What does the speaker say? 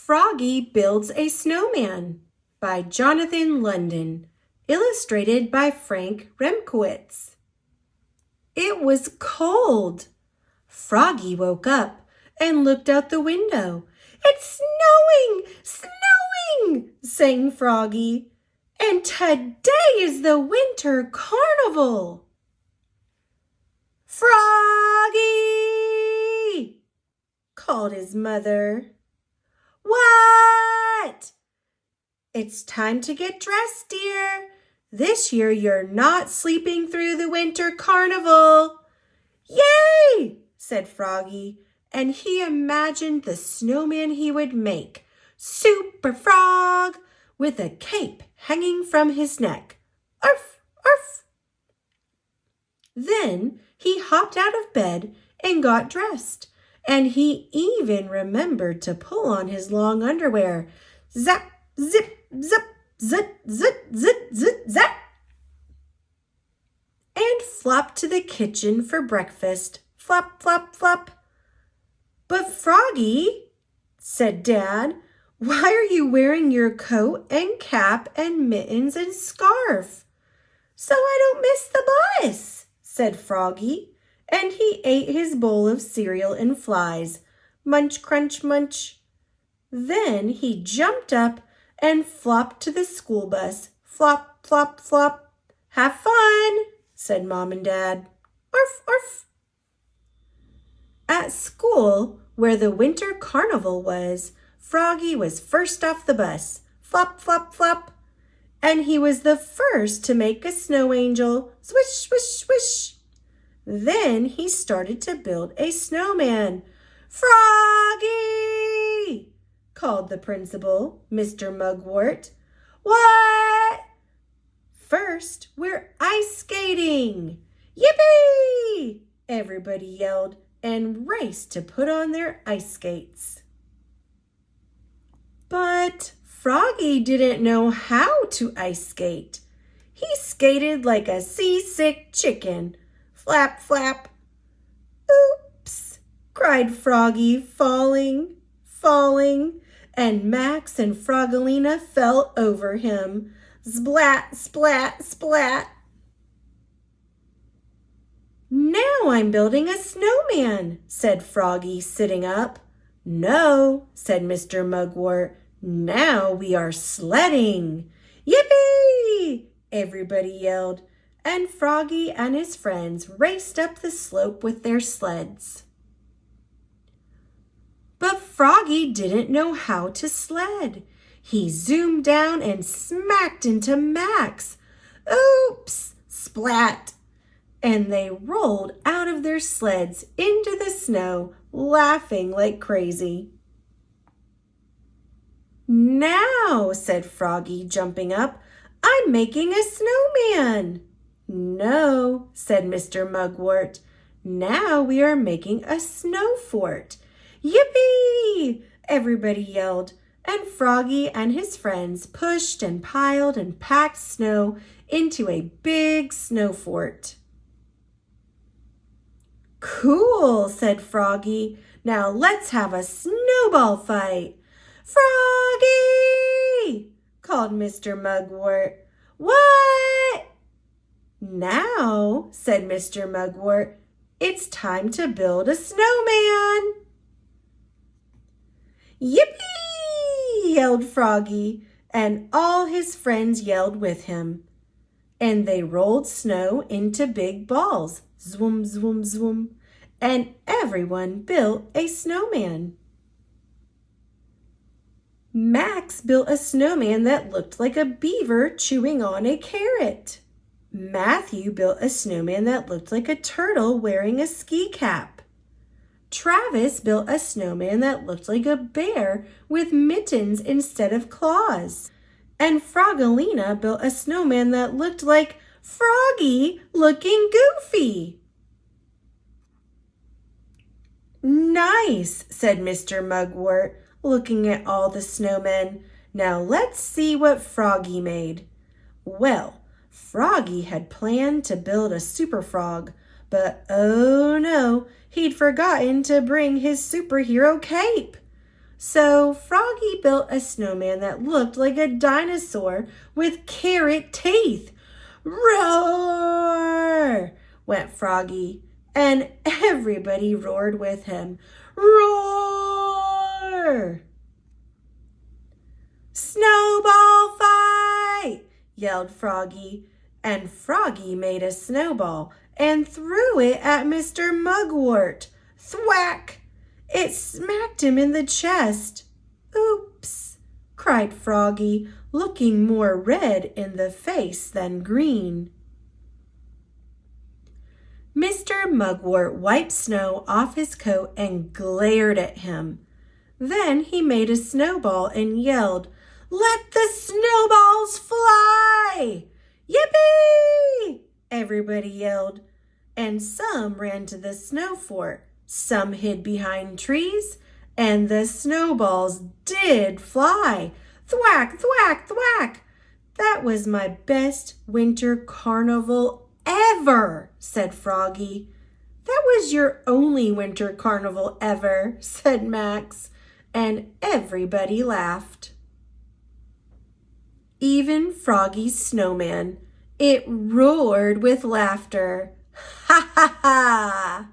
Froggy Builds a Snowman by Jonathan London, illustrated by Frank Remkowitz. It was cold. Froggy woke up and looked out the window. "It's snowing! Snowing!" sang Froggy. "And today is the winter carnival." "Froggy!" called his mother. "What?" "It's time to get dressed, dear. This year you're not sleeping through the winter carnival." "Yay!" said Froggy, and he imagined the snowman he would make, Super Frog, with a cape hanging from his neck. Arf, arf. Then he hopped out of bed and got dressed, and he even remembered to pull on his long underwear. Zap, zip, zip, zit, zit, zit, zit, zap. And flopped to the kitchen for breakfast. Flop, flop, flop. "But Froggy," said Dad, "why are you wearing your coat and cap and mittens and scarf?" "So I don't miss the bus," said Froggy, and he ate his bowl of cereal and flies. Munch, crunch, munch. Then he jumped up and flopped to the school bus. Flop, flop, flop. "Have fun," said Mom and Dad. Arf, arf. At school, where the winter carnival was, Froggy was first off the bus. Flop, flop, flop. And he was the first to make a snow angel. Swish, swish, swish. Then he started to build a snowman. "Froggy!" called the principal, Mr. Mugwort. "What?" "First, we're ice skating." "Yippee!" everybody yelled and raced to put on their ice skates. But Froggy didn't know how to ice skate. He skated like a seasick chicken. Flap, flap. "Oops!" cried Froggy, falling, falling, and Max and Froggalina fell over him. Splat, splat, splat. "Now I'm building a snowman," said Froggy, sitting up. "No," said Mr. Mugwort. "Now we are sledding." "Yippee!" everybody yelled, and Froggy and his friends raced up the slope with their sleds. But Froggy didn't know how to sled. He zoomed down and smacked into Max. Oops! Splat! And they rolled out of their sleds into the snow, laughing like crazy. "Now," said Froggy, jumping up, "I'm making a snowman." "No," said Mr. Mugwort. "Now we are making a snow fort." "Yippee!" everybody yelled, and Froggy and his friends pushed and piled and packed snow into a big snow fort. "Cool," said Froggy. "Now let's have a snowball fight." "Froggy!" called Mr. Mugwort. "What?" "Now," said Mr. Mugwort, "it's time to build a snowman." "Yippee!" yelled Froggy, and all his friends yelled with him. And they rolled snow into big balls. Zoom, zoom, zoom. And everyone built a snowman. Max built a snowman that looked like a beaver chewing on a carrot. Matthew built a snowman that looked like a turtle wearing a ski cap. Travis built a snowman that looked like a bear with mittens instead of claws. And Froggalina built a snowman that looked like Froggy looking goofy. "Nice," said Mr. Mugwort, looking at all the snowmen. "Now let's see what Froggy made." Well, Froggy had planned to build a super frog, but oh no, he'd forgotten to bring his superhero cape. So Froggy built a snowman that looked like a dinosaur with carrot teeth. Roar! Went Froggy, and everybody roared with him. Roar! Snowball fight! Yelled Froggy, and Froggy made a snowball and threw it at Mr. Mugwort. Thwack! It smacked him in the chest. Oops! Cried Froggy, looking more red in the face than green. Mr. Mugwort wiped snow off his coat and glared at him. Then he made a snowball and yelled, "Let the snowballs fly!" Yippee! Everybody yelled, and some ran to the snow fort. Some hid behind trees, and the snowballs did fly. Thwack, thwack, thwack! That was my best winter carnival ever, said Froggy. That was your only winter carnival ever, said Max, and everybody laughed. Even Froggy's snowman, it roared with laughter. Ha ha ha!